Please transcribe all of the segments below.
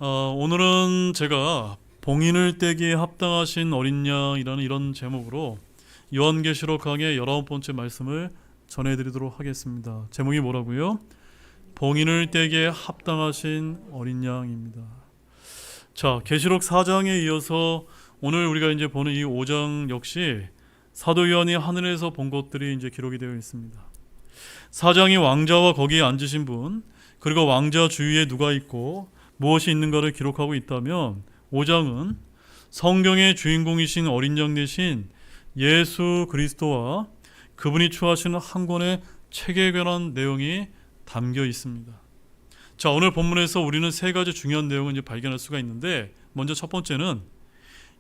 오늘은 제가 봉인을 떼기에 합당하신 어린 양이라는 이런 제목으로 요한계시록 강의 19번째 말씀을 전해드리도록 하겠습니다. 제목이 뭐라고요? 봉인을 떼기에 합당하신 어린 양입니다. 자, 계시록 4장에 이어서 오늘 우리가 이제 보는 이 5장 역시 사도 요한이 하늘에서 본 것들이 이제 기록이 되어 있습니다. 4장이 왕자와 거기에 앉으신 분, 그리고 왕자 주위에 누가 있고 무엇이 있는가를 기록하고 있다면 5장은 성경의 주인공이신 어린 양 대신 예수 그리스도와 그분이 추하시는 한 권의 책에 관한 내용이 담겨 있습니다. 자, 오늘 본문에서 우리는 세 가지 중요한 내용을 이제 발견할 수가 있는데, 먼저 첫 번째는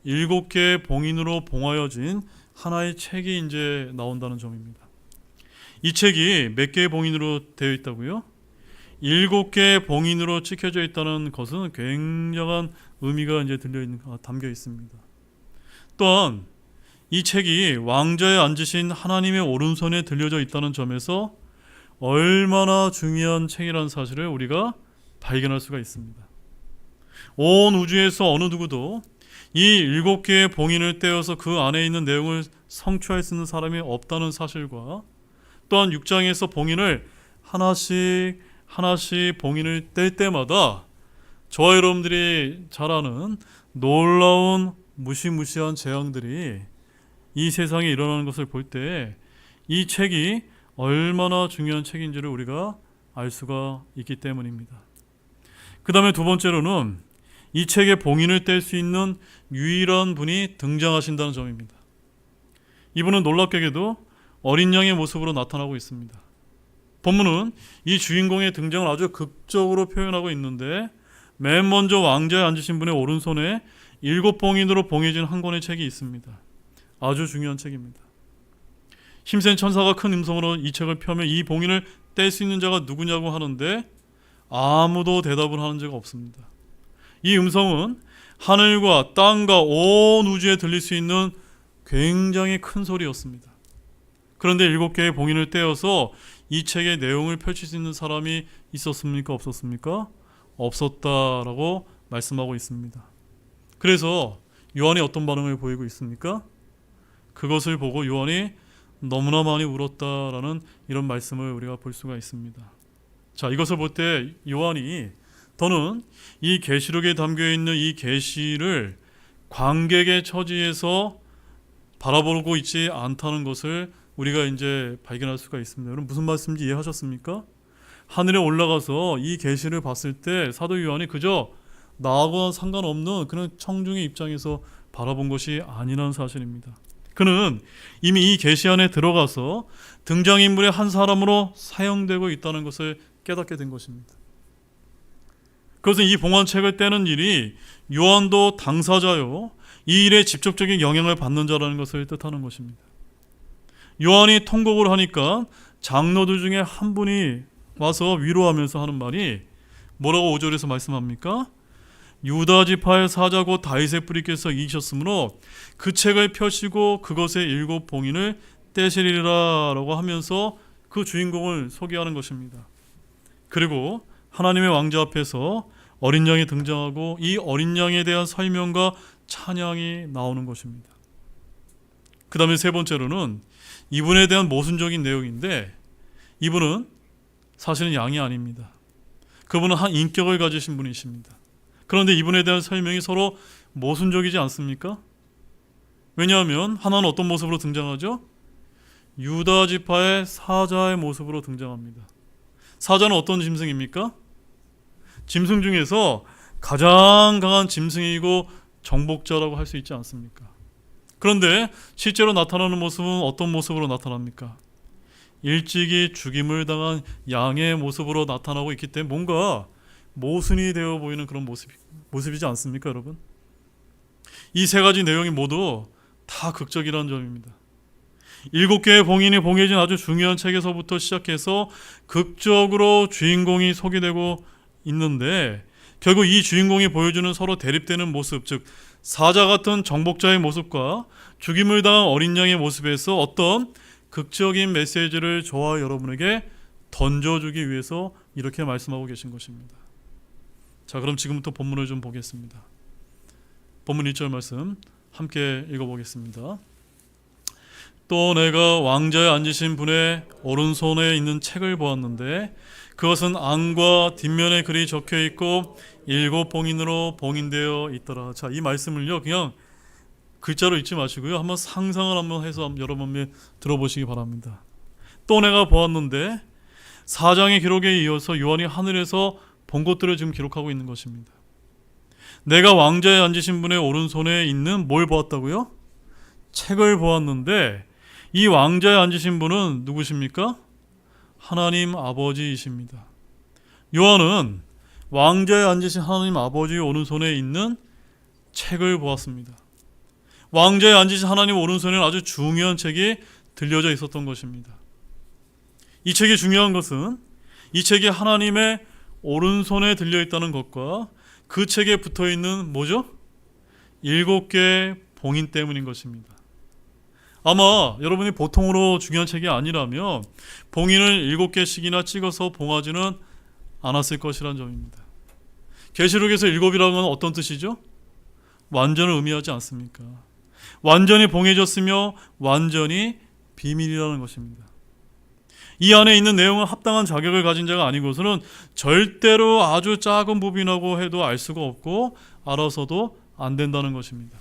7개의 봉인으로 봉하여진 하나의 책이 이제 나온다는 점입니다. 이 책이 몇 개의 봉인으로 되어 있다고요? 7개의 봉인으로 찍혀져 있다는 것은 굉장한 의미가 이제 담겨 있습니다. 또한 이 책이 왕좌에 앉으신 하나님의 오른손에 들려져 있다는 점에서 얼마나 중요한 책이라는 사실을 우리가 발견할 수가 있습니다. 온 우주에서 어느 누구도 이 7개의 봉인을 떼어서 그 안에 있는 내용을 성취할 수 있는 사람이 없다는 사실과, 또한 6장에서 봉인을 하나씩 봉인을 뗄 때마다 저와 여러분들이 잘 아는 놀라운 무시무시한 재앙들이 이 세상에 일어나는 것을 볼 때 이 책이 얼마나 중요한 책인지를 우리가 알 수가 있기 때문입니다. 그 다음에 두 번째로는 이 책의 봉인을 뗄 수 있는 유일한 분이 등장하신다는 점입니다. 이분은 놀랍게도 어린 양의 모습으로 나타나고 있습니다. 본문은 이 주인공의 등장을 아주 극적으로 표현하고 있는데, 맨 먼저 왕자에 앉으신 분의 오른손에 7봉인으로 봉해진 한 권의 책이 있습니다. 아주 중요한 책입니다. 힘센 천사가 큰 음성으로 이 책을 펴면 이 봉인을 뗄 수 있는 자가 누구냐고 하는데 아무도 대답을 하는 자가 없습니다. 이 음성은 하늘과 땅과 온 우주에 들릴 수 있는 굉장히 큰 소리였습니다. 그런데 7개의 봉인을 떼어서 이 책의 내용을 펼칠 수 있는 사람이 있었습니까? 없었습니까? 없었다라고 말씀하고 있습니다. 그래서 요한이 어떤 반응을 보이고 있습니까? 그것을 보고 요한이 너무나 많이 울었다라는 이런 말씀을 우리가 볼 수가 있습니다. 자, 이것을 볼 때 요한이 더는 이 계시록에 담겨있는 이 계시를 관객의 처지에서 바라보고 있지 않다는 것을 우리가 이제 발견할 수가 있습니다. 여러분, 무슨 말씀인지 이해하셨습니까? 하늘에 올라가서 이 계시를 봤을 때 사도 요한이 그저 나하고는 상관없는 그런 청중의 입장에서 바라본 것이 아니라는 사실입니다. 그는 이미 이 계시 안에 들어가서 등장인물의 한 사람으로 사용되고 있다는 것을 깨닫게 된 것입니다. 그것은 이 봉헌책을 떼는 일이 요한도 당사자요, 이 일에 직접적인 영향을 받는 자라는 것을 뜻하는 것입니다. 요한이 통곡을 하니까 장로들 중에 한 분이 와서 위로하면서 하는 말이 뭐라고 5절에서 말씀합니까? 유다 지파의 사자 곧 다윗의 뿌리께서 이기셨으므로 그 책을 펴시고 그것의 7봉인을 떼시리라 라고 하면서 그 주인공을 소개하는 것입니다. 그리고 하나님의 왕자 앞에서 어린 양이 등장하고 이 어린 양에 대한 설명과 찬양이 나오는 것입니다. 그 다음에 세 번째로는 이분에 대한 모순적인 내용인데, 이분은 사실은 양이 아닙니다. 그분은 한 인격을 가지신 분이십니다. 그런데 이분에 대한 설명이 서로 모순적이지 않습니까? 왜냐하면 하나는 어떤 모습으로 등장하죠? 유다 지파의 사자의 모습으로 등장합니다. 사자는 어떤 짐승입니까? 짐승 중에서 가장 강한 짐승이고 정복자라고 할 수 있지 않습니까? 그런데 실제로 나타나는 모습은 어떤 모습으로 나타납니까? 일찍이 죽임을 당한 양의 모습으로 나타나고 있기 때문에 뭔가 모순이 되어 보이는 그런 모습이지 않습니까, 여러분? 이 세 가지 내용이 모두 다 극적이라는 점입니다. 7개의 봉인이 봉해진 아주 중요한 책에서부터 시작해서 극적으로 주인공이 소개되고 있는데, 결국 이 주인공이 보여주는 서로 대립되는 모습, 즉 사자 같은 정복자의 모습과 죽임을 당한 어린 양의 모습에서 어떤 극적인 메시지를 저와 여러분에게 던져주기 위해서 이렇게 말씀하고 계신 것입니다. 자, 그럼 지금부터 본문을 좀 보겠습니다. 본문 1절 말씀 함께 읽어보겠습니다. 또 내가 왕자에 앉으신 분의 오른손에 있는 책을 보았는데 그것은 안과 뒷면에 글이 적혀 있고 7봉인으로 봉인되어 있더라. 자, 이 말씀을요 그냥 글자로 읽지 마시고요, 한번 상상을 한번 해서 여러분 들어보시기 바랍니다. 또 내가 보았는데 4장의 기록에 이어서 요한이 하늘에서 본 것들을 지금 기록하고 있는 것입니다. 내가 왕자에 앉으신 분의 오른손에 있는 뭘 보았다고요? 책을 보았는데 이 왕자에 앉으신 분은 누구십니까? 하나님 아버지이십니다. 요한은 왕자에 앉으신 하나님 아버지의 오른손에 있는 책을 보았습니다. 왕자에 앉으신 하나님 오른손에는 아주 중요한 책이 들려져 있었던 것입니다. 이 책이 중요한 것은 이 책이 하나님의 오른손에 들려있다는 것과 그 책에 붙어있는 뭐죠? 7개의 봉인 때문인 것입니다. 아마 여러분이 보통으로 중요한 책이 아니라면 봉인을 7개씩이나 찍어서 봉하지는 않았을 것이란 점입니다. 계시록에서 7이라는 건 어떤 뜻이죠? 완전을 의미하지 않습니까? 완전히 봉해졌으며 완전히 비밀이라는 것입니다. 이 안에 있는 내용은 합당한 자격을 가진 자가 아니고서는 절대로 아주 작은 부분이라고 해도 알 수가 없고 알아서도 안 된다는 것입니다.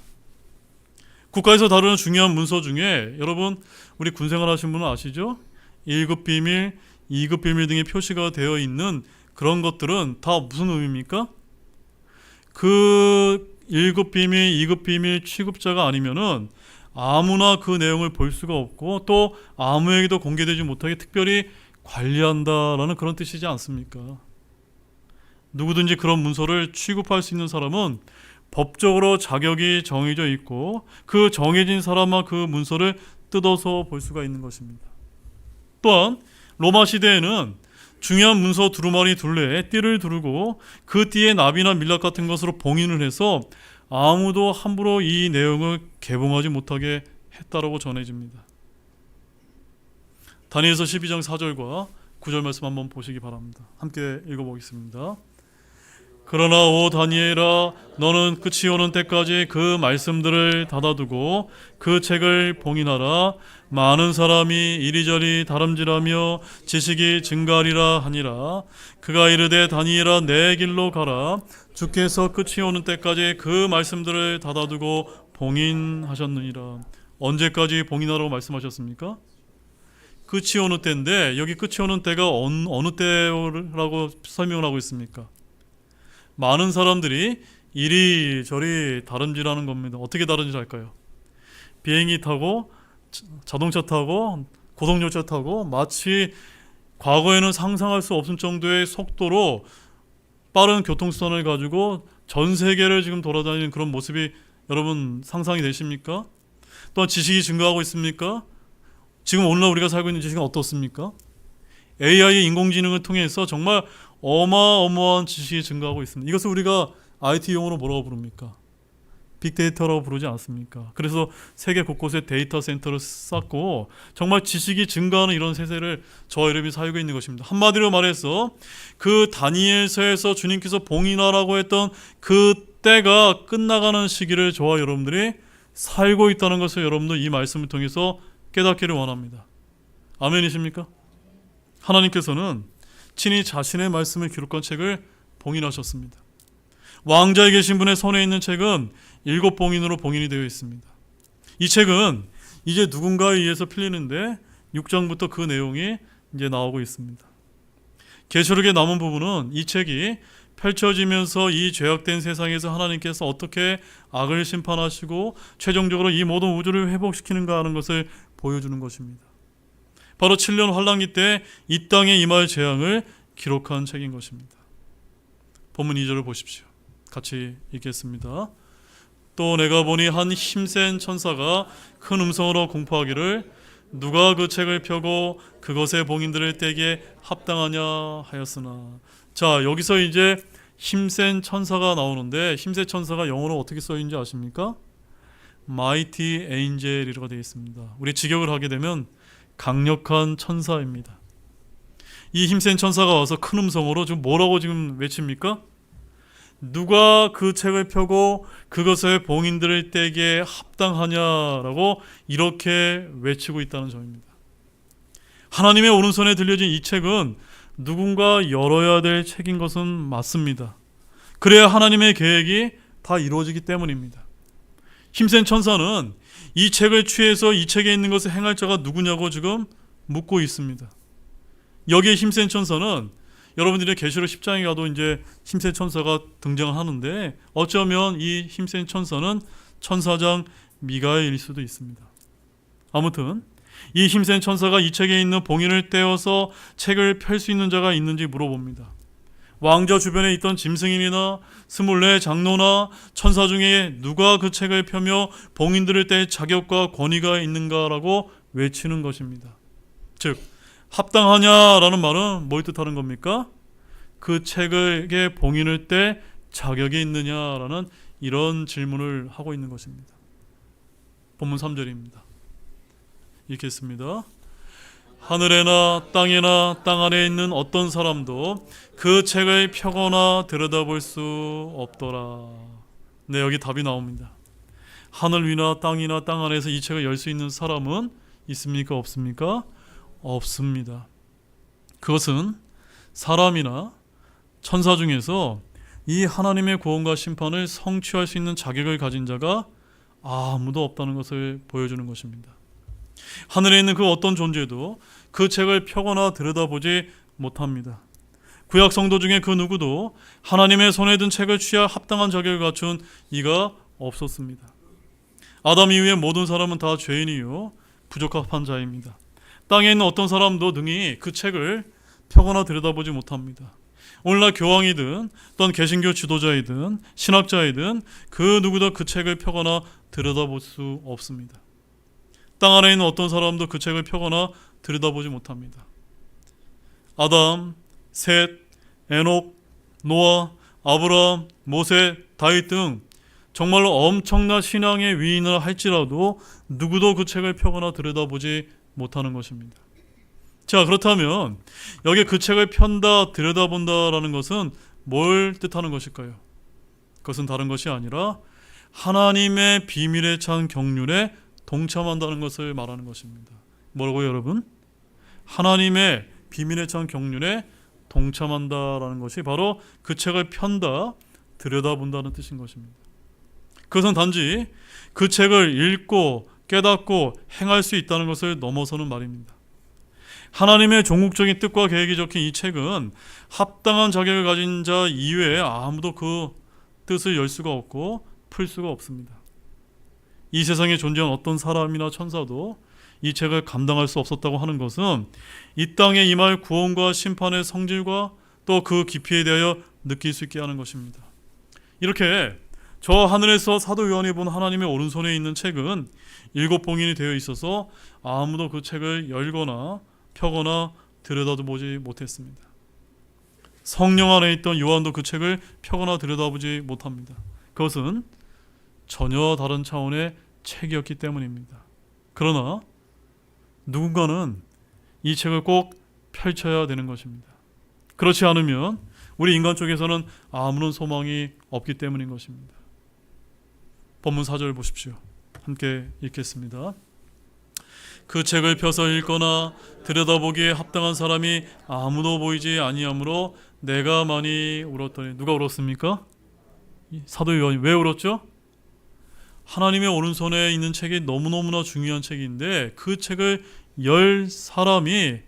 국가에서 다루는 중요한 문서 중에 여러분 우리 군생활 하신 분은 아시죠? 1급 비밀, 2급 비밀 등의 표시가 되어 있는 그런 것들은 다 무슨 의미입니까? 그 1급 비밀, 2급 비밀 취급자가 아니면은 아무나 그 내용을 볼 수가 없고 또 아무에게도 공개되지 못하게 특별히 관리한다라는 그런 뜻이지 않습니까? 누구든지 그런 문서를 취급할 수 있는 사람은 법적으로 자격이 정해져 있고 그 정해진 사람만 그 문서를 뜯어서 볼 수가 있는 것입니다. 또한 로마 시대에는 중요한 문서 두루마리 둘레에 띠를 두르고 그 띠에 나비나 밀랍 같은 것으로 봉인을 해서 아무도 함부로 이 내용을 개봉하지 못하게 했다라고 전해집니다. 다니엘서 12장 4절과 9절 말씀 한번 보시기 바랍니다. 함께 읽어보겠습니다. 그러나 오 다니엘아, 너는 끝이 오는 때까지 그 말씀들을 닫아두고 그 책을 봉인하라. 많은 사람이 이리저리 다름질하며 지식이 증가하리라 하니라. 그가 이르되 다니엘아, 내 길로 가라. 주께서 끝이 오는 때까지 그 말씀들을 닫아두고 봉인하셨느니라. 언제까지 봉인하라고 말씀하셨습니까? 끝이 오는 때인데 여기 끝이 오는 때가 어느 때라고 설명을 하고 있습니까? 많은 사람들이 이리저리 다름질하는 겁니다. 어떻게 다름질할까요? 비행기 타고 자동차 타고 고속열차 타고 마치 과거에는 상상할 수 없을 정도의 속도로 빠른 교통수단을 가지고 전 세계를 지금 돌아다니는 그런 모습이 여러분 상상이 되십니까? 또한 지식이 증가하고 있습니까? 지금 오늘날 우리가 살고 있는 지식은 어떻습니까? AI 인공지능을 통해서 정말 어마어마한 지식이 증가하고 있습니다. 이것을 우리가 IT 용어로 뭐라고 부릅니까? 빅데이터라고 부르지 않습니까? 그래서 세계 곳곳에 데이터 센터를 쌓고 정말 지식이 증가하는 이런 세대를 저와 여러분이 살고 있는 것입니다. 한마디로 말해서 그 다니엘서에서 주님께서 봉인하라고 했던 그 때가 끝나가는 시기를 저와 여러분들이 살고 있다는 것을 여러분들 이 말씀을 통해서 깨닫기를 원합니다. 아멘이십니까? 하나님께서는 친히 자신의 말씀을 기록한 책을 봉인하셨습니다. 왕자에 계신 분의 손에 있는 책은 7봉인으로 봉인이 되어 있습니다. 이 책은 이제 누군가에 의해서 풀리는데 6장부터 그 내용이 이제 나오고 있습니다. 계시록의 남은 부분은 이 책이 펼쳐지면서 이 죄악된 세상에서 하나님께서 어떻게 악을 심판하시고 최종적으로 이 모든 우주를 회복시키는가 하는 것을 보여주는 것입니다. 바로 7년 환란기 때 이 땅에 임할 재앙을 기록한 책인 것입니다. 본문 2절을 보십시오. 같이 읽겠습니다. 또 내가 보니 한 힘센 천사가 큰 음성으로 공포하기를 누가 그 책을 펴고 그것의 봉인들을 떼기에 합당하냐 하였으나. 자, 여기서 이제 힘센 천사가 나오는데 힘센 천사가 영어로 어떻게 써있는지 아십니까? Mighty Angel이라고 되어 있습니다. 우리 직역을 하게 되면 강력한 천사입니다. 이 힘센 천사가 와서 큰 음성으로 지금 뭐라고 지금 외칩니까? 누가 그 책을 펴고 그것에 봉인들을 떼기에 합당하냐라고 이렇게 외치고 있다는 점입니다. 하나님의 오른손에 들려진 이 책은 누군가 열어야 될 책인 것은 맞습니다. 그래야 하나님의 계획이 다 이루어지기 때문입니다. 힘센 천사는 이 책을 취해서 이 책에 있는 것을 행할 자가 누구냐고 지금 묻고 있습니다. 여기에 힘센 천사는 여러분들이 계시록 10장에 가도 이제 힘센 천사가 등장하는데 어쩌면 이 힘센 천사는 천사장 미가엘일 수도 있습니다. 아무튼 이 힘센 천사가 이 책에 있는 봉인을 떼어서 책을 펼 수 있는 자가 있는지 물어봅니다. 왕자 주변에 있던 짐승인이나 24 장로나 천사 중에 누가 그 책을 펴며 봉인들을 뗄 자격과 권위가 있는가라고 외치는 것입니다. 즉 합당하냐라는 말은 뭘 뜻하는 겁니까? 그 책에게 봉인을 뗄 자격이 있느냐라는 이런 질문을 하고 있는 것입니다. 본문 3절입니다. 읽겠습니다. 하늘에나 땅에나 땅 아래에 있는 어떤 사람도 그 책을 펴거나 들여다볼 수 없더라. 네, 여기 답이 나옵니다. 하늘 위나 땅이나 땅 안에서 이 책을 열 수 있는 사람은 있습니까? 없습니까? 없습니다. 그것은 사람이나 천사 중에서 이 하나님의 구원과 심판을 성취할 수 있는 자격을 가진 자가 아무도 없다는 것을 보여주는 것입니다. 하늘에 있는 그 어떤 존재도 그 책을 펴거나 들여다보지 못합니다. 구약 성도 중에 그 누구도 하나님의 손에 든 책을 취할 합당한 자격을 갖춘 이가 없었습니다. 아담 이후의 모든 사람은 다 죄인이요 부적합한 자입니다. 땅에 있는 어떤 사람도 능히 그 책을 펴거나 들여다보지 못합니다. 오늘날 교황이든 또는 개신교 지도자이든 신학자이든 그 누구도 그 책을 펴거나 들여다볼 수 없습니다. 땅 안에 있는 어떤 사람도 그 책을 펴거나 들여다보지 못합니다. 아담, 셋, 에녹, 노아, 아브라함, 모세, 다윗 등 정말로 엄청난 신앙의 위인을 할지라도 누구도 그 책을 펴거나 들여다보지 못하는 것입니다. 자, 그렇다면 여기에 그 책을 편다, 들여다본다라는 것은 뭘 뜻하는 것일까요? 그것은 다른 것이 아니라 하나님의 비밀에 찬 경륜에 동참한다는 것을 말하는 것입니다. 뭐라고요, 여러분? 하나님의 비밀에 찬 경륜에 동참한다라는 것이 바로 그 책을 편다, 들여다본다는 뜻인 것입니다. 그것은 단지 그 책을 읽고 깨닫고 행할 수 있다는 것을 넘어서는 말입니다. 하나님의 종국적인 뜻과 계획이 적힌 이 책은 합당한 자격을 가진 자 이외에 아무도 그 뜻을 열 수가 없고 풀 수가 없습니다. 이 세상에 존재한 어떤 사람이나 천사도 이 책을 감당할 수 없었다고 하는 것은 이 땅에 임할 구원과 심판의 성질과 또 그 깊이에 대하여 느낄 수 있게 하는 것입니다. 이렇게 저 하늘에서 사도 요한이 본 하나님의 오른손에 있는 책은 7봉인이 되어 있어서 아무도 그 책을 열거나 펴거나 들여다보지 못했습니다. 성령 안에 있던 요한도 그 책을 펴거나 들여다보지 못합니다. 그것은 전혀 다른 차원의 책이었기 때문입니다. 그러나 누군가는 이 책을 꼭 펼쳐야 되는 것입니다. 그렇지 않으면 우리 인간 쪽에서는 아무런 소망이 없기 때문인 것입니다. 본문 4절 보십시오. 함께 읽겠습니다. 그 책을 펴서 읽거나 들여다보기에 합당한 사람이 아무도 보이지 아니하므로 내가 많이 울었더니. 누가 울었습니까? 사도 요한이. 왜 울었죠? 하나님의 오른손에 있는 책이 너무너무나 중요한 책인데 그 책을 열 사람이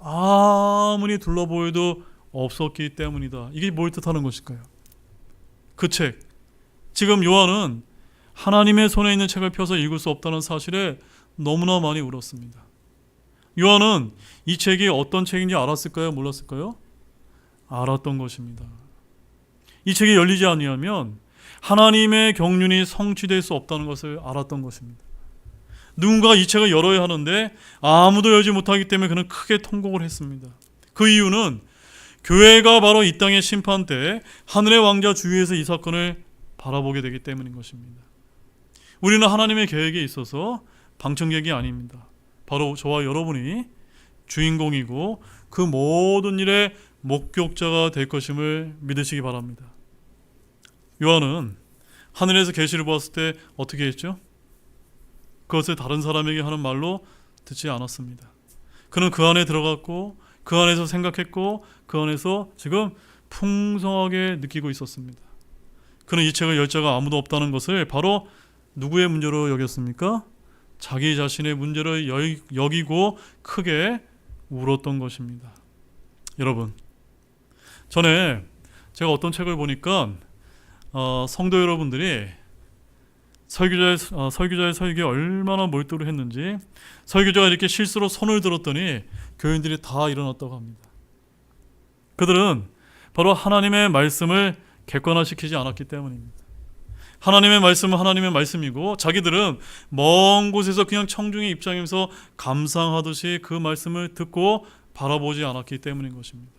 아무리 둘러보여도 없었기 때문이다. 이게 뭘 뜻하는 것일까요? 그 책. 지금 요한은 하나님의 손에 있는 책을 펴서 읽을 수 없다는 사실에 너무나 많이 울었습니다. 요한은 이 책이 어떤 책인지 알았을까요? 몰랐을까요? 알았던 것입니다. 이 책이 열리지 아니하면 하나님의 경륜이 성취될 수 없다는 것을 알았던 것입니다. 누군가 이 책을 열어야 하는데 아무도 열지 못하기 때문에 그는 크게 통곡을 했습니다. 그 이유는 교회가 바로 이 땅의 심판 때 하늘의 왕자 주위에서 이 사건을 바라보게 되기 때문인 것입니다. 우리는 하나님의 계획에 있어서 방청객이 아닙니다. 바로 저와 여러분이 주인공이고 그 모든 일의 목격자가 될 것임을 믿으시기 바랍니다. 요한은 하늘에서 계시를 보았을 때 어떻게 했죠? 그것을 다른 사람에게 하는 말로 듣지 않았습니다. 그는 그 안에 들어갔고 그 안에서 생각했고 그 안에서 지금 풍성하게 느끼고 있었습니다. 그는 이 책을 열 자가 아무도 없다는 것을 바로 누구의 문제로 여겼습니까? 자기 자신의 문제로 여기고 크게 울었던 것입니다. 여러분, 전에 제가 어떤 책을 보니까 성도 여러분들이 설교자의 설교에 얼마나 몰두를 했는지, 설교자가 이렇게 실수로 손을 들었더니 교인들이 다 일어났다고 합니다. 그들은 바로 하나님의 말씀을 객관화시키지 않았기 때문입니다. 하나님의 말씀은 하나님의 말씀이고 자기들은 먼 곳에서 그냥 청중의 입장에서 감상하듯이 그 말씀을 듣고 바라보지 않았기 때문인 것입니다.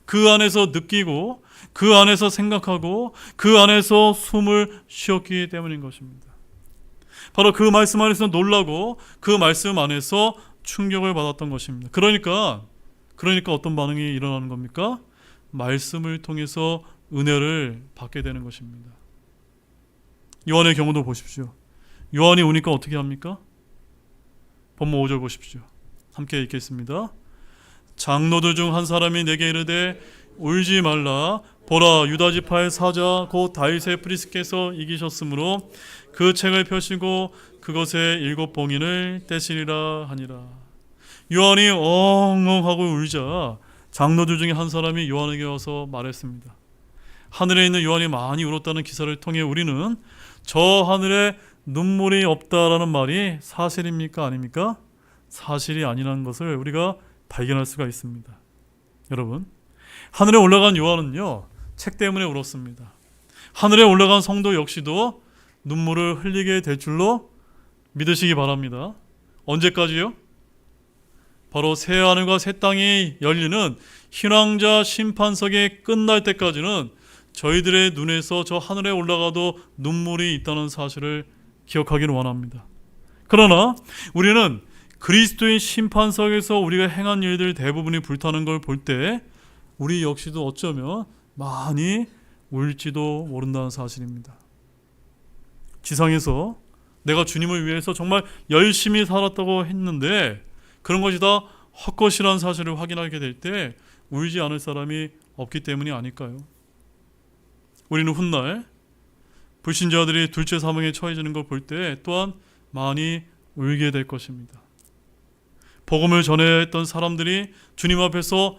그 안에서 느끼고 그 안에서 생각하고 그 안에서 숨을 쉬었기 때문인 것입니다. 바로 그 말씀 안에서 놀라고 그 말씀 안에서 충격을 받았던 것입니다. 그러니까 어떤 반응이 일어나는 겁니까? 말씀을 통해서 은혜를 받게 되는 것입니다. 요한의 경우도 보십시오. 요한이 우니까 어떻게 합니까? 본문 5절 보십시오. 함께 읽겠습니다. 장로들 중 한 사람이 내게 이르되 울지 말라. 보라, 유다 지파의 사자 곧 다윗의 프리스께서 이기셨으므로 그 책을 펴시고 그것의 7 봉인을 떼시리라 하니라. 요한이 엉엉하고 울자 장로들 중에 한 사람이 요한에게 와서 말했습니다. 하늘에 있는 요한이 많이 울었다는 기사를 통해 우리는 저 하늘에 눈물이 없다라는 말이 사실입니까? 아닙니까? 사실이 아니라는 것을 우리가 발견할 수가 있습니다. 여러분, 하늘에 올라간 요한은요, 책 때문에 울었습니다. 하늘에 올라간 성도 역시도 눈물을 흘리게 될 줄로 믿으시기 바랍니다. 언제까지요? 바로 새 하늘과 새 땅이 열리는 희망자 심판석이 끝날 때까지는 저희들의 눈에서 저 하늘에 올라가도 눈물이 있다는 사실을 기억하기를 원합니다. 그러나 우리는 그리스도의 심판석에서 우리가 행한 일들 대부분이 불타는 걸 볼 때 우리 역시도 어쩌면 많이 울지도 모른다는 사실입니다. 지상에서 내가 주님을 위해서 정말 열심히 살았다고 했는데 그런 것이 다 헛것이라는 사실을 확인하게 될 때 울지 않을 사람이 없기 때문이 아닐까요? 우리는 훗날 불신자들이 둘째 사망에 처해지는 걸 볼 때 또한 많이 울게 될 것입니다. 복음을 전해야 했던 사람들이 주님 앞에서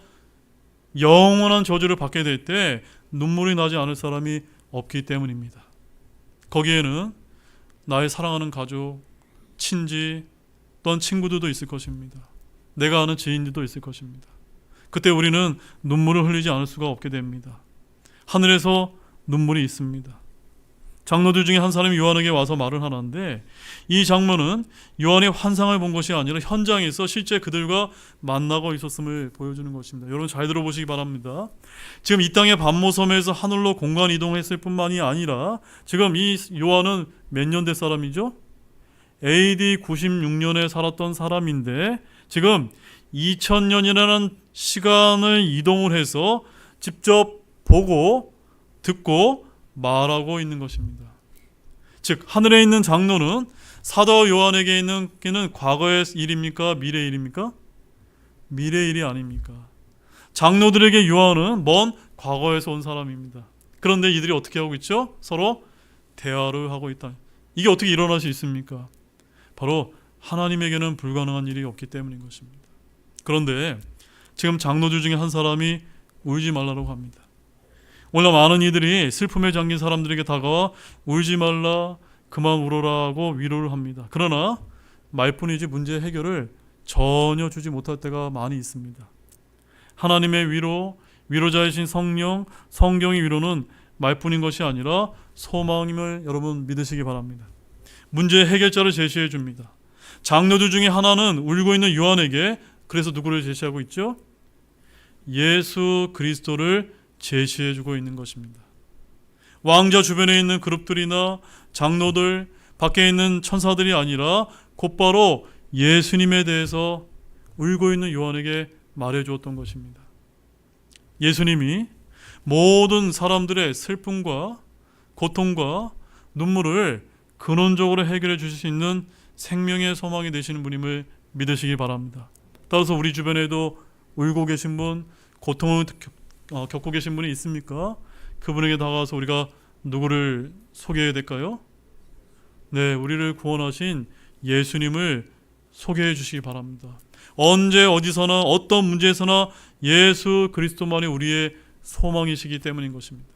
영원한 저주를 받게 될 때 눈물이 나지 않을 사람이 없기 때문입니다. 거기에는 나의 사랑하는 가족, 친지, 또한 친구들도 있을 것입니다. 내가 아는 지인들도 있을 것입니다. 그때 우리는 눈물을 흘리지 않을 수가 없게 됩니다. 하늘에서 눈물이 있습니다. 장로들 중에 한 사람이 요한에게 와서 말을 하는데 이 장면은 요한이 환상을 본 것이 아니라 현장에서 실제 그들과 만나고 있었음을 보여주는 것입니다. 여러분 잘 들어보시기 바랍니다. 지금 이 땅의 반모섬에서 하늘로 공간 이동했을 뿐만이 아니라 지금 이 요한은 몇 년대 사람이죠? AD 96년에 살았던 사람인데 지금 2000년이라는 시간을 이동을 해서 직접 보고 듣고 말하고 있는 것입니다. 즉 하늘에 있는 장로는 사도 요한에게 있는 게는 과거의 일입니까? 미래의 일입니까? 미래의 일이 아닙니까? 장로들에게 요한은 먼 과거에서 온 사람입니다. 그런데 이들이 어떻게 하고 있죠? 서로 대화를 하고 있다. 이게 어떻게 일어날 수 있습니까? 바로 하나님에게는 불가능한 일이 없기 때문인 것입니다. 그런데 지금 장로들 중에 한 사람이 울지 말라고 합니다. 오늘 많은 이들이 슬픔에 잠긴 사람들에게 다가와 울지 말라, 그만 울어라 고 위로를 합니다. 그러나 말뿐이지 문제 해결을 전혀 주지 못할 때가 많이 있습니다. 하나님의 위로, 위로자이신 성령, 성경의 위로는 말뿐인 것이 아니라 소망임을 여러분 믿으시기 바랍니다. 문제 해결자를 제시해 줍니다. 장로들 중에 하나는 울고 있는 요한에게 그래서 누구를 제시하고 있죠? 예수 그리스도를 제시해주고 있는 것입니다. 왕자 주변에 있는 그룹들이나 장로들, 밖에 있는 천사들이 아니라 곧바로 예수님에 대해서 울고 있는 요한에게 말해주었던 것입니다. 예수님이 모든 사람들의 슬픔과 고통과 눈물을 근원적으로 해결해 주실 수 있는 생명의 소망이 되시는 분임을 믿으시기 바랍니다. 따라서 우리 주변에도 울고 계신 분, 고통을 겪고 계신 분이 있습니까? 그분에게 다가가서 우리가 누구를 소개해야 될까요? 네, 우리를 구원하신 예수님을 소개해 주시기 바랍니다. 언제 어디서나 어떤 문제에서나 예수 그리스도만이 우리의 소망이시기 때문인 것입니다.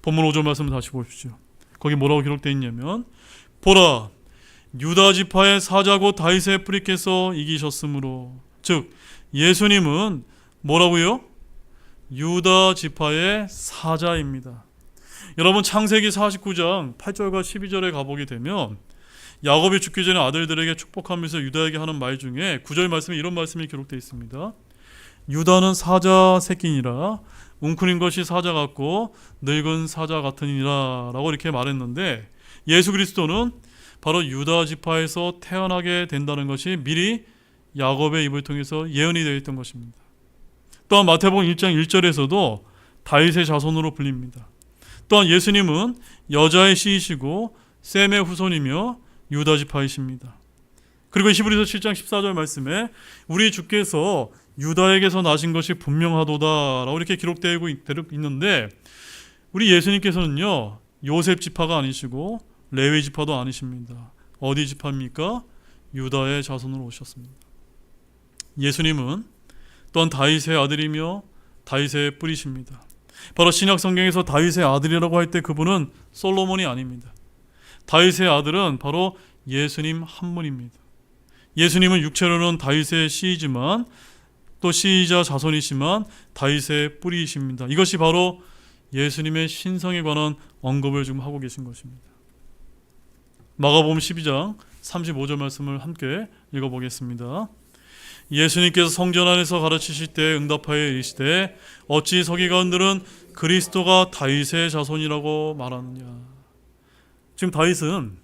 본문 5절 말씀을 다시 보십시오. 거기 뭐라고 기록되어 있냐면, 보라, 유다 지파의 사자고 다윗의 뿌리께서 이기셨으므로. 즉 예수님은 뭐라고요? 유다 지파의 사자입니다. 여러분, 창세기 49장 8절과 12절에 가보게 되면 야곱이 죽기 전에 아들들에게 축복하면서 유다에게 하는 말 중에 9절 말씀에 이런 말씀이 기록되어 있습니다. 유다는 사자 새끼니라, 웅크린 것이 사자 같고 늙은 사자 같으니라 라고 이렇게 말했는데, 예수 그리스도는 바로 유다 지파에서 태어나게 된다는 것이 미리 야곱의 입을 통해서 예언이 되어 있던 것입니다. 또한 마태복음 1장 1절에서도 다윗의 자손으로 불립니다. 또한 예수님은 여자의 씨이시고 셈의 후손이며 유다 지파이십니다. 그리고 히브리서 7장 14절 말씀에 우리 주께서 유다에게서 나신 것이 분명하도다 라고 이렇게 기록되고 있는데, 우리 예수님께서는요 요셉 지파가 아니시고 레위 지파도 아니십니다. 어디 지파입니까? 유다의 자손으로 오셨습니다. 예수님은 또한 다윗의 아들이며 다윗의 뿌리십니다. 바로 신약 성경에서 다윗의 아들이라고 할 때 그분은 솔로몬이 아닙니다. 다윗의 아들은 바로 예수님 한 분입니다. 예수님은 육체로는 다윗의 씨이지만 또 씨이자 자손이시만 다윗의 뿌리이십니다. 이것이 바로 예수님의 신성에 관한 언급을 지금 하고 계신 것입니다. 마가복음 12장 35절 말씀을 함께 읽어보겠습니다. 예수님께서 성전 안에서 가르치실 때 응답하여 이르시되 어찌 서기관들은 그리스도가 다윗의 자손이라고 말하느냐. 지금 다윗은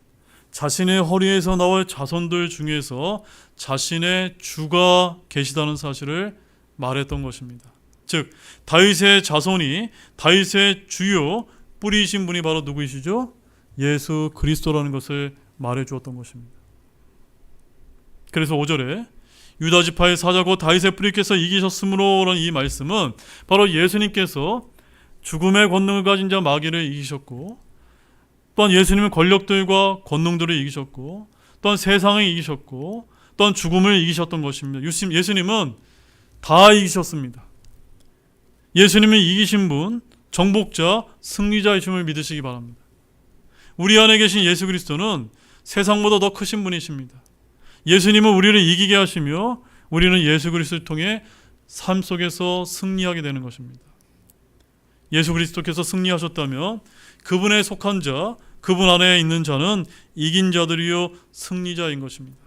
자신의 허리에서 나올 자손들 중에서 자신의 주가 계시다는 사실을 말했던 것입니다. 즉 다윗의 자손이 다윗의 주요 뿌리이신 분이 바로 누구이시죠? 예수 그리스도라는 것을 말해 주었던 것입니다. 그래서 5절에 유다 지파의 사자고 다윗의 뿌리께서 이기셨으므로라는 이 말씀은 바로 예수님께서 죽음의 권능을 가진 자 마귀를 이기셨고, 또한 예수님은 권력들과 권능들을 이기셨고, 또한 세상을 이기셨고, 또한 죽음을 이기셨던 것입니다. 예수님은 다 이기셨습니다. 예수님은 이기신 분, 정복자, 승리자이심을 믿으시기 바랍니다. 우리 안에 계신 예수 그리스도는 세상보다 더 크신 분이십니다. 예수님은 우리를 이기게 하시며 우리는 예수 그리스도를 통해 삶 속에서 승리하게 되는 것입니다. 예수 그리스도께서 승리하셨다면 그분에 속한 자, 그분 안에 있는 자는 이긴 자들이요 승리자인 것입니다.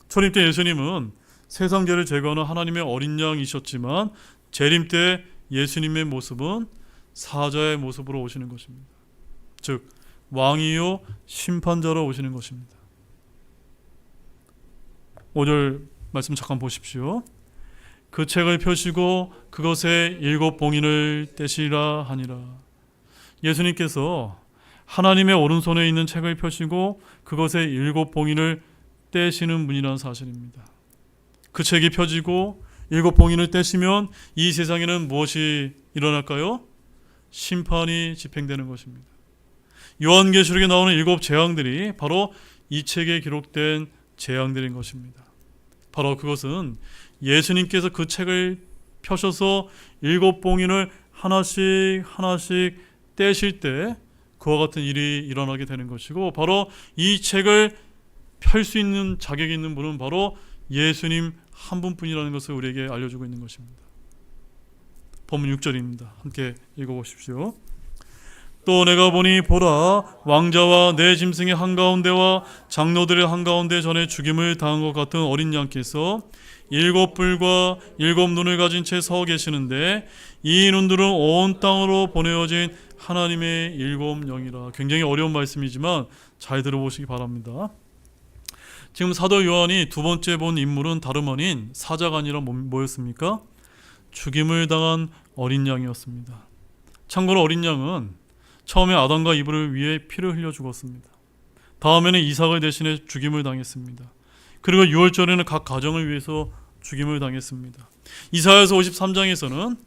초림 때 예수님은 세상 죄를 제거하는 하나님의 어린 양이셨지만 재림 때 예수님의 모습은 사자의 모습으로 오시는 것입니다. 즉 왕이요 심판자로 오시는 것입니다. 5절 말씀 잠깐 보십시오. 그 책을 펴시고 그것에 7 봉인을 떼시라 하니라. 예수님께서 하나님의 오른손에 있는 책을 펴시고 그것에 7 봉인을 떼시는 분이라는 사실입니다. 그 책이 펴지고 7 봉인을 떼시면 이 세상에는 무엇이 일어날까요? 심판이 집행되는 것입니다. 요한계시록에 나오는 7 재앙들이 바로 이 책에 기록된 재앙들인 것입니다. 바로 그것은 예수님께서 그 책을 펴셔서 7 봉인을 하나씩 떼실 때 그와 같은 일이 일어나게 되는 것이고, 바로 이 책을 펼 수 있는 자격이 있는 분은 바로 예수님 한 분뿐이라는 것을 우리에게 알려주고 있는 것입니다. 본문 6절입니다. 함께 읽어보십시오. 또 내가 보니 보라, 왕자와 내 짐승의 한가운데와 장로들의 한가운데 전에 죽임을 당한 것 같은 어린 양께서 7 뿔과 7 눈을 가진 채 서 계시는데 이 눈들은 온 땅으로 보내어진 하나님의 7 영이라. 굉장히 어려운 말씀이지만 잘 들어보시기 바랍니다. 지금 사도 요한이 두 번째 본 인물은 다름 아닌 사자가 아니라 뭐였습니까? 죽임을 당한 어린 양이었습니다. 참고로 어린 양은 처음에 아담과 이브를 위해 피를 흘려 죽었습니다. 다음에는 이삭을 대신해 죽임을 당했습니다. 그리고 6월절에는 각 가정을 위해서 죽임을 당했습니다. 이사야서 53장에서는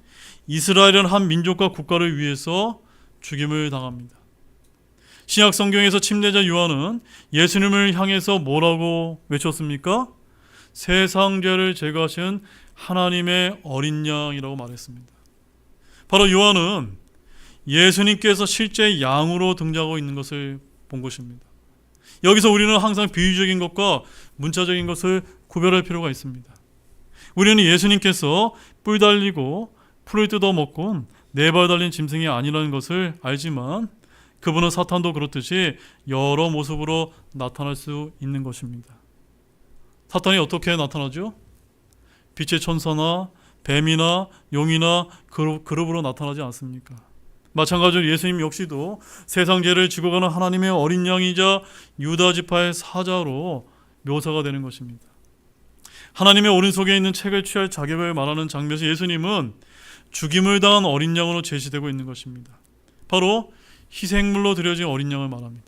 이스라엘은 한 민족과 국가를 위해서 죽임을 당합니다. 신약 성경에서 침례자 요한은 예수님을 향해서 뭐라고 외쳤습니까? 세상 죄를 제거하신 하나님의 어린 양이라고 말했습니다. 바로 요한은 예수님께서 실제 양으로 등장하고 있는 것을 본 것입니다. 여기서 우리는 항상 비유적인 것과 문자적인 것을 구별할 필요가 있습니다. 우리는 예수님께서 뿔 달리고 풀을 뜯어 먹곤 4발 달린 짐승이 아니라는 것을 알지만 그분은 사탄도 그렇듯이 여러 모습으로 나타날 수 있는 것입니다. 사탄이 어떻게 나타나죠? 빛의 천사나 뱀이나 용이나 그룹으로 나타나지 않습니까? 마찬가지로 예수님 역시도 세상 죄를 지고 가는 하나님의 어린 양이자 유다 지파의 사자로 묘사가 되는 것입니다. 하나님의 오른속에 있는 책을 취할 자격을 말하는 장면에서 예수님은 죽임을 당한 어린 양으로 제시되고 있는 것입니다. 바로 희생물로 드려진 어린 양을 말합니다.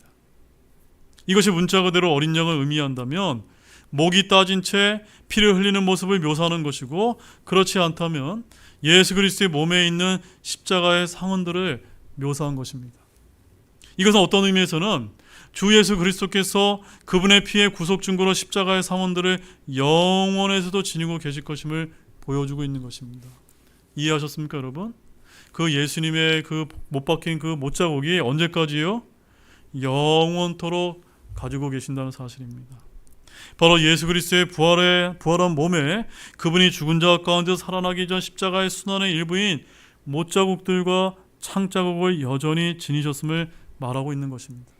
이것이 문자 그대로 어린 양을 의미한다면 목이 따진 채 피를 흘리는 모습을 묘사하는 것이고, 그렇지 않다면 예수 그리스도의 몸에 있는 십자가의 상흔들을 묘사한 것입니다. 이것은 어떤 의미에서는 주 예수 그리스도께서 그분의 피의 구속 증거로 십자가의 상흔들을 영원에서도 지니고 계실 것임을 보여주고 있는 것입니다. 이해하셨습니까, 여러분? 그 예수님의 그 못 박힌 그 못자국이 언제까지요? 영원토록 가지고 계신다는 사실입니다. 바로 예수 그리스도의 부활한 몸에 그분이 죽은 자 가운데 살아나기 전 십자가의 순환의 일부인 못자국들과 창자국을 여전히 지니셨음을 말하고 있는 것입니다.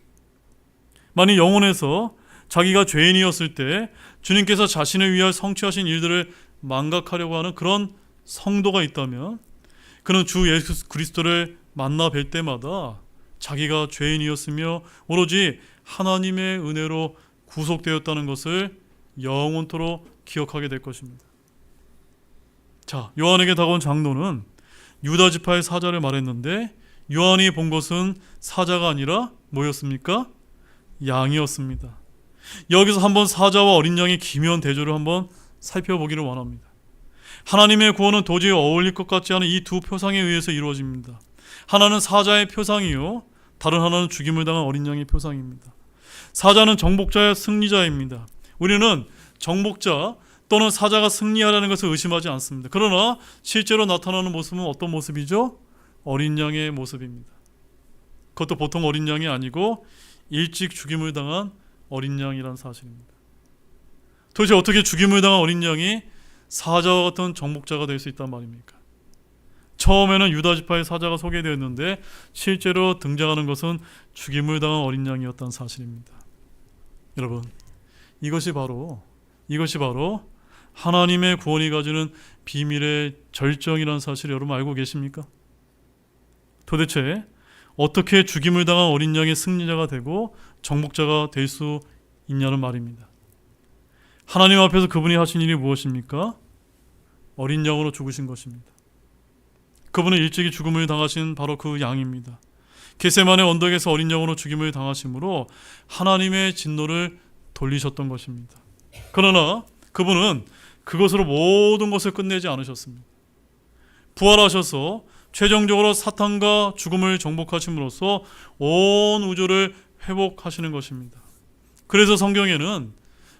만일 영혼에서 자기가 죄인이었을 때 주님께서 자신을 위하여 성취하신 일들을 망각하려고 하는 그런 성도가 있다면, 그는 주 예수 그리스도를 만나 뵐 때마다 자기가 죄인이었으며 오로지 하나님의 은혜로 구속되었다는 것을 영원토록 기억하게 될 것입니다. 자, 요한에게 다가온 장로는 유다 지파의 사자를 말했는데, 요한이 본 것은 사자가 아니라 뭐였습니까? 양이었습니다. 여기서 한번 사자와 어린 양의 기묘한 대조를 한번 살펴보기를 원합니다. 하나님의 구원은 도저히 어울릴 것 같지 않은 이 두 표상에 의해서 이루어집니다. 하나는 사자의 표상이요, 다른 하나는 죽임을 당한 어린 양의 표상입니다. 사자는 정복자의 승리자입니다. 우리는 정복자 또는 사자가 승리하라는 것을 의심하지 않습니다. 그러나 실제로 나타나는 모습은 어떤 모습이죠? 어린 양의 모습입니다. 그것도 보통 어린 양이 아니고 일찍 죽임을 당한 어린 양이라는 사실입니다. 도대체 어떻게 죽임을 당한 어린 양이 사자와 같은 정복자가 될 수 있단 말입니까? 처음에는 유다 지파의 사자가 소개되었는데 실제로 등장하는 것은 죽임을 당한 어린 양이었다는 사실입니다. 여러분, 이것이 바로 하나님의 구원이 가지는 비밀의 절정이라는 사실을 여러분 알고 계십니까? 도대체 어떻게 죽임을 당한 어린 양의 승리자가 되고 정복자가 될 수 있냐는 말입니다. 하나님 앞에서 그분이 하신 일이 무엇입니까? 어린 양으로 죽으신 것입니다. 그분은 일찍이 죽음을 당하신 바로 그 양입니다. 겟세마네 언덕에서 어린 양으로 죽임을 당하심으로 하나님의 진노를 돌리셨던 것입니다. 그러나 그분은 그것으로 모든 것을 끝내지 않으셨습니다. 부활하셔서 최종적으로 사탄과 죽음을 정복하심으로써 온 우주를 회복하시는 것입니다. 그래서 성경에는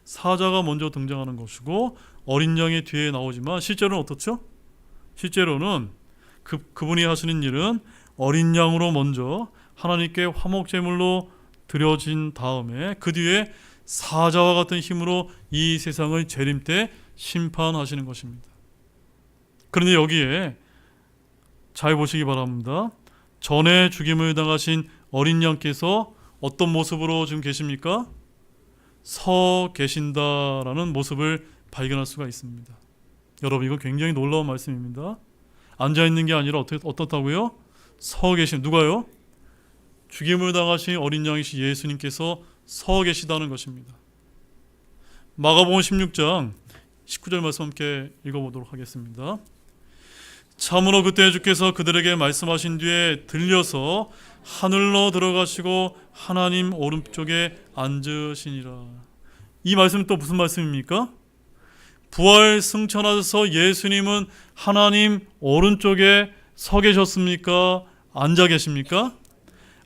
사자가 먼저 등장하는 것이고 어린 양이 뒤에 나오지만 실제로는 어떻죠? 실제로는 그분이 하시는 일은 어린 양으로 먼저 하나님께 화목제물로 드려진 다음에 그 뒤에 사자와 같은 힘으로 이 세상을 재림 때 심판하시는 것입니다. 그런데 여기에 잘 보시기 바랍니다. 전에 죽임을 당하신 어린 양께서 어떤 모습으로 지금 계십니까? 서 계신다라는 모습을 발견할 수가 있습니다. 여러분, 이거 굉장히 놀라운 말씀입니다. 앉아있는 게 아니라 어떻다고요? 서 계신, 누가요? 죽임을 당하신 어린 양이신 예수님께서 서 계시다는 것입니다. 마가복음 16장 19절 말씀 함께 읽어보도록 하겠습니다. 참으로 그때 주께서 그들에게 말씀하신 뒤에 들려서 하늘로 들어가시고 하나님 오른쪽에 앉으시니라. 이 말씀은 또 무슨 말씀입니까? 부활 승천하셔서 예수님은 하나님 오른쪽에 서 계셨습니까? 앉아 계십니까?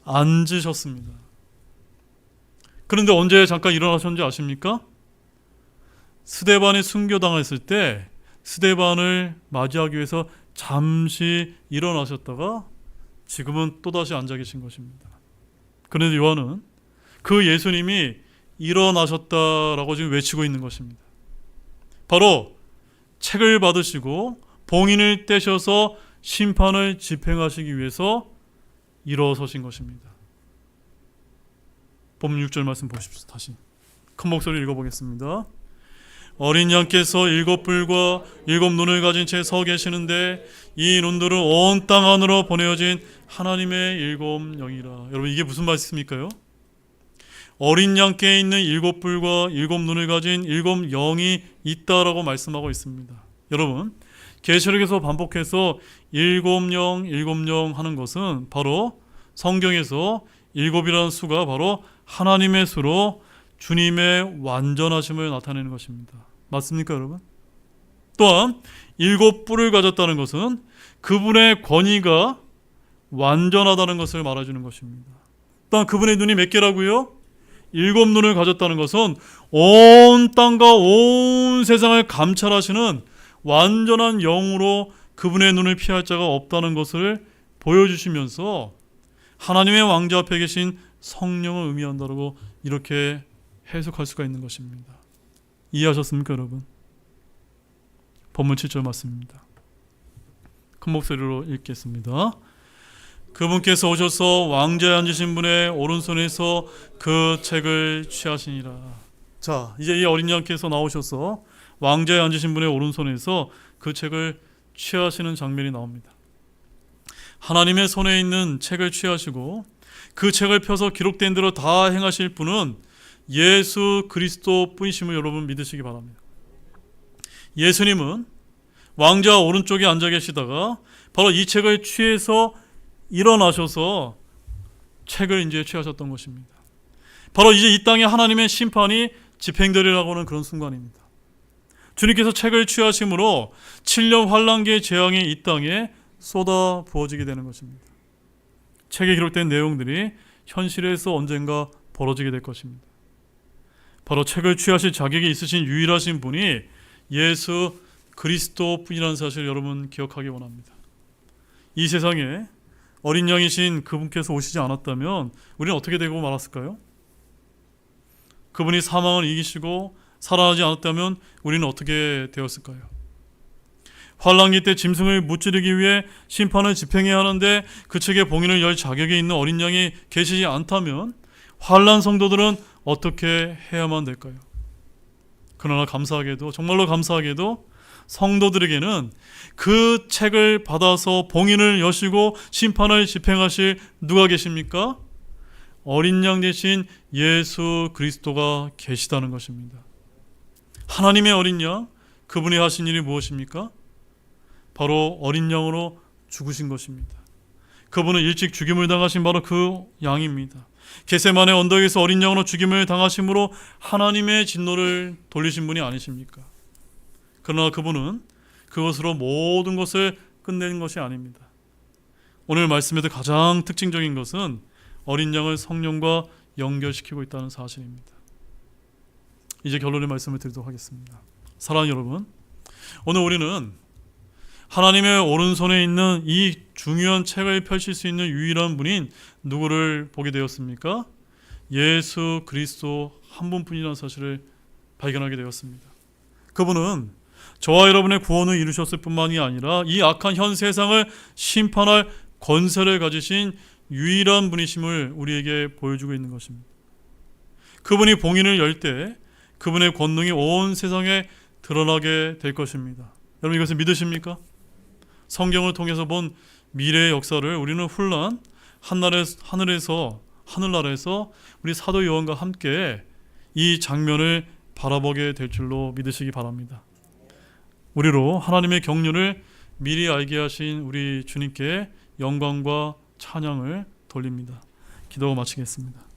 앉으셨습니다. 그런데 언제 잠깐 일어나셨는지 아십니까? 스데반이 순교당했을 때 스데반을 맞이하기 위해서 잠시 일어나셨다가 지금은 또다시 앉아 계신 것입니다. 그런데 요한은 그 예수님이 일어나셨다라고 지금 외치고 있는 것입니다. 바로 책을 받으시고 봉인을 떼셔서 심판을 집행하시기 위해서 일어서신 것입니다. 본문 6절 말씀 보십시오. 다시 큰 목소리로 읽어보겠습니다. 어린 양께서 7뿔과 7눈을 가진 채 서 계시는데 이 눈들은 온 땅 안으로 보내어진 하나님의 7 영이라. 여러분, 이게 무슨 말씀일까요? 어린 양께 있는 7뿔과 7눈을 가진 7 영이 있다라고 말씀하고 있습니다. 여러분, 계시록에서 반복해서 7 영, 7 영 하는 것은 바로 성경에서 7이라는 수가 바로 하나님의 수로 주님의 완전하심을 나타내는 것입니다. 맞습니까, 여러분? 또한 7뿔을 가졌다는 것은 그분의 권위가 완전하다는 것을 말해주는 것입니다. 또한 그분의 눈이 몇 개라고요? 7눈을 가졌다는 것은 온 땅과 온 세상을 감찰하시는 완전한 영으로 그분의 눈을 피할 자가 없다는 것을 보여주시면서 하나님의 왕자 앞에 계신 성령을 의미한다고 이렇게 해석할 수가 있는 것입니다. 이해하셨습니까, 여러분? 본문 7절 말씀입니다. 큰 목소리로 읽겠습니다. 그분께서 오셔서 왕좌에 앉으신 분의 오른손에서 그 책을 취하시니라. 자, 이제 이 어린 양께서 나오셔서 왕좌에 앉으신 분의 오른손에서 그 책을 취하시는 장면이 나옵니다. 하나님의 손에 있는 책을 취하시고 그 책을 펴서 기록된 대로 다 행하실 분은 예수 그리스도 뿐이심을 여러분 믿으시기 바랍니다. 예수님은 왕좌 오른쪽에 앉아 계시다가 바로 이 책을 취해서 일어나셔서 책을 이제 취하셨던 것입니다. 바로 이제 이 땅에 하나님의 심판이 집행되리라고 하는 그런 순간입니다. 주님께서 책을 취하심으로 7년 환란기의 재앙이 이 땅에 쏟아 부어지게 되는 것입니다. 책에 기록된 내용들이 현실에서 언젠가 벌어지게 될 것입니다. 바로 책을 취하실 자격이 있으신 유일하신 분이 예수 그리스도 뿐이라는 사실을 여러분 기억하기 원합니다. 이 세상에 어린 양이신 그분께서 오시지 않았다면 우리는 어떻게 되고 말았을까요? 그분이 사망을 이기시고 살아나지 않았다면 우리는 어떻게 되었을까요? 환란기 때 짐승을 무찌르기 위해 심판을 집행해야 하는데 그 책에 봉인을 열 자격이 있는 어린 양이 계시지 않다면 환란 성도들은 어떻게 해야만 될까요? 그러나 감사하게도, 정말로 감사하게도 성도들에게는 그 책을 받아서 봉인을 여시고 심판을 집행하실 누가 계십니까? 어린 양 대신 예수 그리스도가 계시다는 것입니다. 하나님의 어린 양, 그분이 하신 일이 무엇입니까? 바로 어린 양으로 죽으신 것입니다. 그분은 일찍 죽임을 당하신 바로 그 양입니다. 겟세마네 언덕에서 어린 양으로 죽임을 당하심으로 하나님의 진노를 돌리신 분이 아니십니까? 그러나 그분은 그것으로 모든 것을 끝낸 것이 아닙니다. 오늘 말씀에도 가장 특징적인 것은 어린 양을 성령과 연결시키고 있다는 사실입니다. 이제 결론의 말씀을 드리도록 하겠습니다. 사랑하는 여러분, 오늘 우리는 하나님의 오른손에 있는 이 중요한 책을 펼칠 수 있는 유일한 분인 누구를 보게 되었습니까? 예수 그리스도 한 분뿐이라는 사실을 발견하게 되었습니다. 그분은 저와 여러분의 구원을 이루셨을 뿐만이 아니라 이 악한 현 세상을 심판할 권세를 가지신 유일한 분이심을 우리에게 보여주고 있는 것입니다. 그분이 봉인을 열 때 그분의 권능이 온 세상에 드러나게 될 것입니다. 여러분, 이것을 믿으십니까? 성경을 통해서 본 미래의 역사를 우리는 훌륭한 하늘나라에서 우리 사도 요한과 함께 이 장면을 바라보게 될 줄로 믿으시기 바랍니다. 우리로 하나님의 경륜을 미리 알게 하신 우리 주님께 영광과 찬양을 돌립니다. 기도하고 마치겠습니다.